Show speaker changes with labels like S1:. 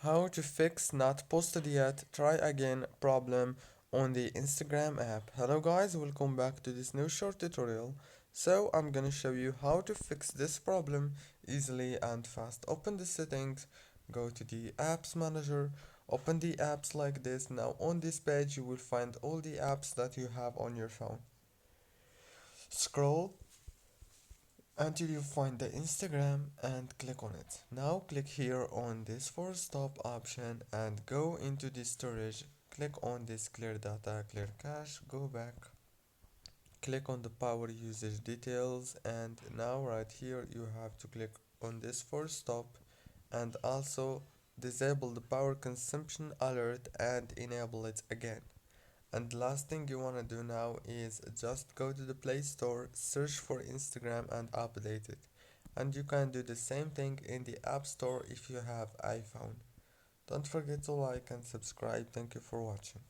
S1: How to fix not posted yet, try again problem on the Instagram app. Hello guys, welcome back to this new short tutorial. So I'm gonna show you how to fix this problem easily and fast. Open the settings, go to the apps manager, open the apps like this. Now on this page you will find all the apps that you have on your phone. Scroll until you find the Instagram and click on it. Now click here on this force stop option and go into the storage. Click on this clear data, clear cache, go back, click on the power usage details, and now right here you have to click on this force stop and also disable the power consumption alert and enable it again. And the last thing you want to do now is just go to the Play Store, search for Instagram and update it. And you can do the same thing in the App Store if you have iPhone. Don't forget to like and subscribe. Thank you for watching.